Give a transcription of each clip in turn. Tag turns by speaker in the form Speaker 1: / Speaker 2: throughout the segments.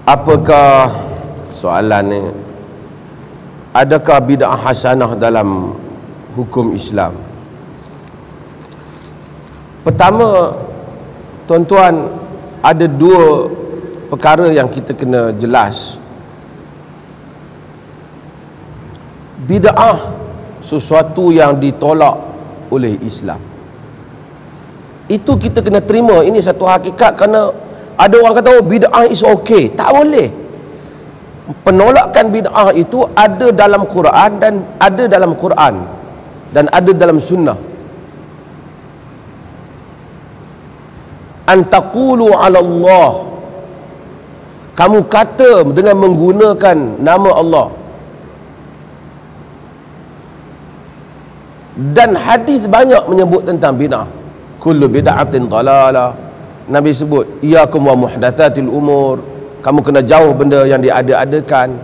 Speaker 1: Apakah soalan ni, adakah bid'ah hasanah dalam hukum Islam? Pertama, tuan-tuan, ada dua perkara yang kita kena jelas. Bid'ah sesuatu yang ditolak oleh Islam, itu kita kena terima. Ini satu hakikat. Kerana ada orang kata, oh, bid'ah is okay. Tak boleh. Penolakan bid'ah itu ada dalam Quran dan ada dalam sunnah. An taqulu 'ala Allah, kamu kata dengan menggunakan nama Allah. Dan hadis banyak menyebut tentang bid'ah. Kullu bid'atin dalalah. Nabi sebut, iyyakum wa muhdatsatil umur, kamu kena jauh benda yang diada-adakan.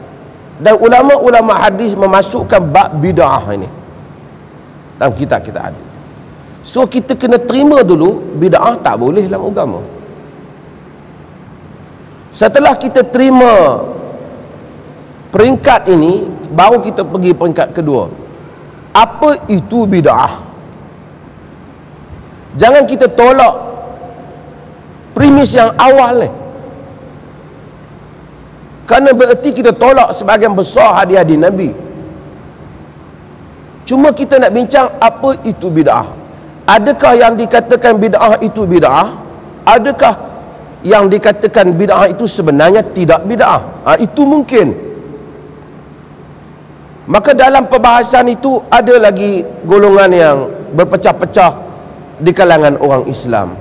Speaker 1: Dan ulama-ulama hadis memasukkan bab bid'ah ini dalam kitab kita ada. So kita kena terima dulu bid'ah tak boleh dalam agama. Setelah kita terima peringkat ini, baru kita pergi peringkat kedua. Apa itu bid'ah? Jangan kita tolak premis yang awal ni, kerana bererti kita tolak sebahagian besar hadis-hadis Nabi. Cuma kita nak bincang apa itu bid'ah. Adakah yang dikatakan bid'ah itu bid'ah? Adakah yang dikatakan bid'ah itu sebenarnya tidak bid'ah? Itu mungkin. Maka dalam perbahasan itu ada lagi golongan yang berpecah-pecah di kalangan orang Islam.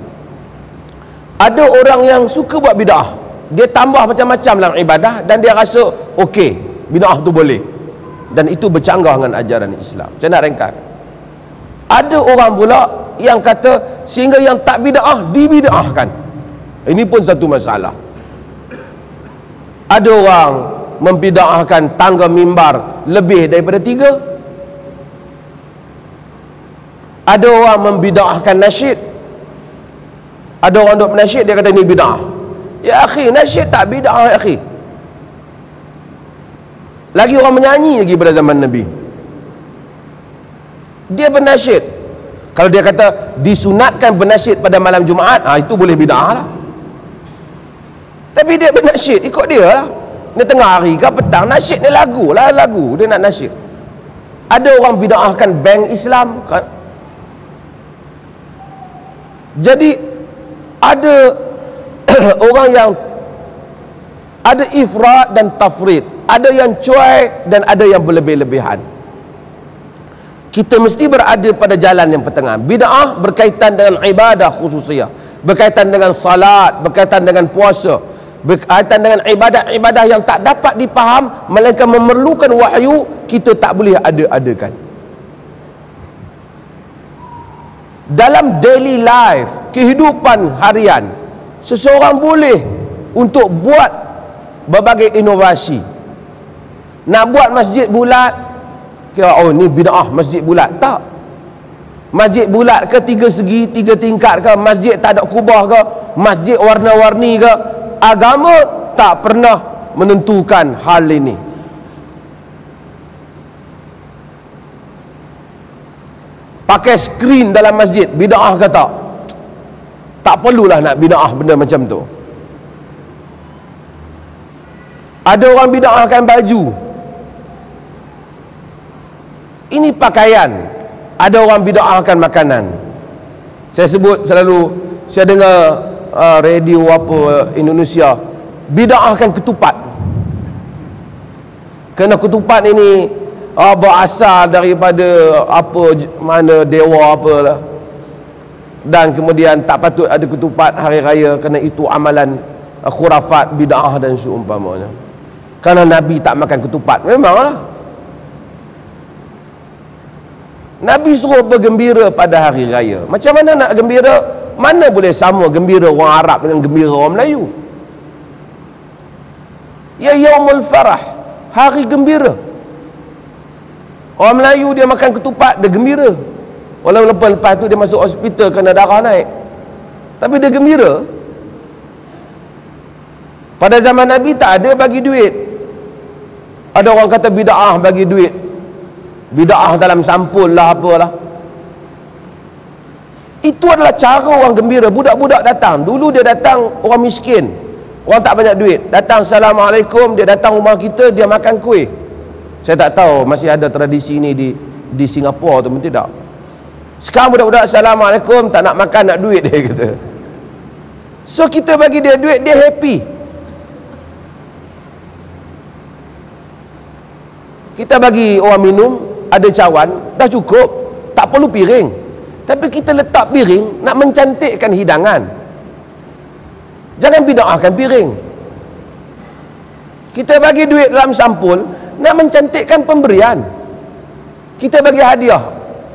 Speaker 1: Ada orang yang suka buat bid'ah, dia tambah macam-macam dalam ibadah dan dia rasa okey, bid'ah tu boleh, dan itu bercanggah dengan ajaran Islam. Saya nak ringkas. Ada orang pula yang kata sehingga yang tak bid'ah dibid'ahkan. Ini pun satu masalah. Ada orang membid'ahkan tangga mimbar lebih daripada 3. Ada orang membid'ahkan nasyid. Ada orang duk menasyid, dia kata ini bid'ah. Ya akhi, nasyid tak bid'ah ya akhi. Lagi orang menyanyi lagi pada zaman Nabi, dia bernasyid. Kalau dia kata disunatkan bernasyid pada malam Jumaat, itu boleh bid'ah lah. Tapi dia bernasyid, ikut dia lah. Dia tengah hari ke petang, nasyid ni lagu lah, lagu dia nak nasyid. Ada orang bid'ahkan bank Islam kan? Jadi ada orang yang ada ifrat dan tafrid, ada yang cuai dan ada yang berlebih-lebihan. Kita mesti berada pada jalan yang pertengahan. Bid'ah berkaitan dengan ibadah khususiyah, berkaitan dengan salat, berkaitan dengan puasa, berkaitan dengan ibadah-ibadah yang tak dapat dipaham melainkan memerlukan wahyu, kita tak boleh ada-adakan. Dalam daily life, kehidupan harian, seseorang boleh untuk buat berbagai inovasi. Nak buat masjid bulat, kira oh ni bid'ah masjid bulat. Tak. Masjid bulat ke 3 segi, 3 tingkat ke, masjid tak ada kubah ke, masjid warna-warni ke, agama tak pernah menentukan hal ini. Pakai skrin dalam masjid, bid'ah ke tak? Tak perlulah nak bid'ah benda macam tu. Ada orang bid'ahkan baju, ini pakaian. Ada orang bid'ahkan makanan. Saya sebut selalu, saya dengar radio apa Indonesia bid'ahkan ketupat. Kerana ketupat ini berasal daripada apa, mana dewa apalah, dan kemudian tak patut ada ketupat hari raya kerana itu amalan khurafat, bid'ah dan seumpamanya. Kerana Nabi tak makan ketupat. Memanglah Nabi suruh bergembira pada hari raya. Macam mana nak gembira? Mana boleh sama gembira orang Arab dengan gembira orang Melayu? Ya yaumul farah, hari gembira. Orang Melayu dia makan ketupat, dia gembira. Walaupun lepas tu dia masuk hospital kerana darah naik, tapi dia gembira. Pada zaman Nabi tak ada bagi duit. Ada orang kata bid'ah bagi duit, bid'ah dalam sampul lah apalah. Itu adalah cara orang gembira. Budak-budak datang, dulu dia datang orang miskin, orang tak banyak duit, datang Assalamualaikum, dia datang rumah kita, dia makan kuih. Saya tak tahu masih ada tradisi ini di Singapura tu pun tidak. Sekarang budak-budak Assalamualaikum, tak nak makan, nak duit, dia kata. So kita bagi dia duit, dia happy. Kita bagi orang minum, ada cawan, dah cukup, tak perlu piring. Tapi kita letak piring nak mencantikkan hidangan. Jangan bid'ahkan piring. Kita bagi duit dalam sampul nak mencantikkan pemberian. Kita bagi hadiah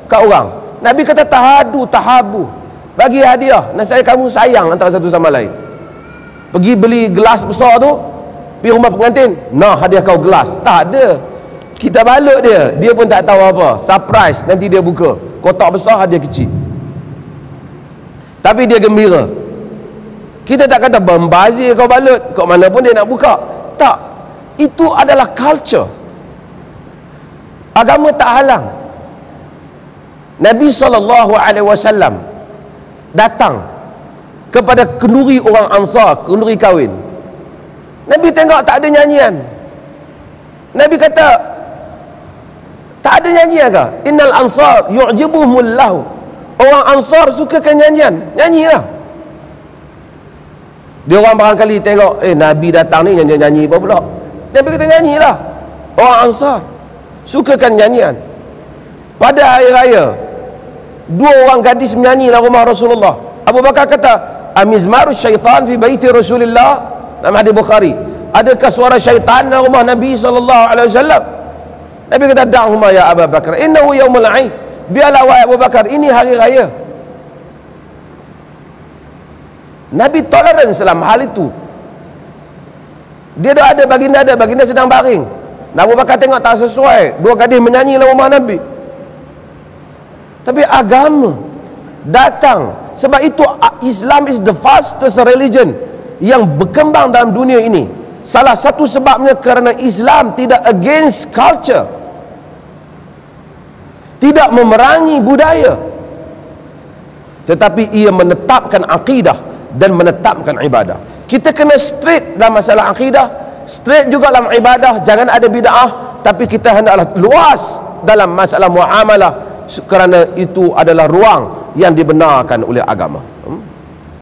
Speaker 1: kat orang. Nabi kata tahadu tahabu. Bagi hadiah, nasib kamu sayang antara satu sama lain. Pergi beli gelas besar tu, pergi rumah pengantin, nah hadiah kau gelas. Tak ada. Kita balut dia, dia pun tak tahu apa. Surprise, nanti dia buka. Kotak besar, hadiah kecil. Tapi dia gembira. Kita tak kata membazir kau balut, kat mana pun dia nak buka. Tak. Itu adalah culture. Agama tak halang. Nabi SAW datang kepada kenduri orang Ansar, kenduri kahwin. Nabi tengok tak ada nyanyian. Nabi kata, tak ada nyanyian ke? Innal ansar yu'jibuhumul lahu. Orang Ansar sukakan nyanyian, nyanyilah. Dia orang barangkali tengok, Nabi datang ni nyanyi-nyanyi apa pula? Nabi kata nyanyilah. Orang Ansar sukakan nyanyian. Pada hari raya, dua orang gadis menyanyi dalam rumah Rasulullah. Abu Bakar kata, amizmarus syaitan fi baiti Rasulillah. Dalam hadis Bukhari, adakah suara syaitan dalam rumah Nabi SAW? Nabi kata, da'huma ya Abu Bakar, innahu yaumul 'aid. Biarlah wahai Abu Bakar, ini hari raya. Nabi tolerance dalam hal itu. Dia dah ada baginda sedang baring. Abu Bakar tengok tak sesuai, dua gadis menyanyi dalam rumah Nabi. Tapi agama datang. Sebab itu Islam is the fastest religion yang berkembang dalam dunia ini. Salah satu sebabnya kerana Islam tidak against culture, tidak memerangi budaya, tetapi ia menetapkan akidah dan menetapkan ibadah. Kita kena straight dalam masalah akidah, straight juga dalam ibadah. Jangan ada bid'ah, tapi kita hendaklah luas dalam masalah muamalah, kerana itu adalah ruang yang dibenarkan oleh agama.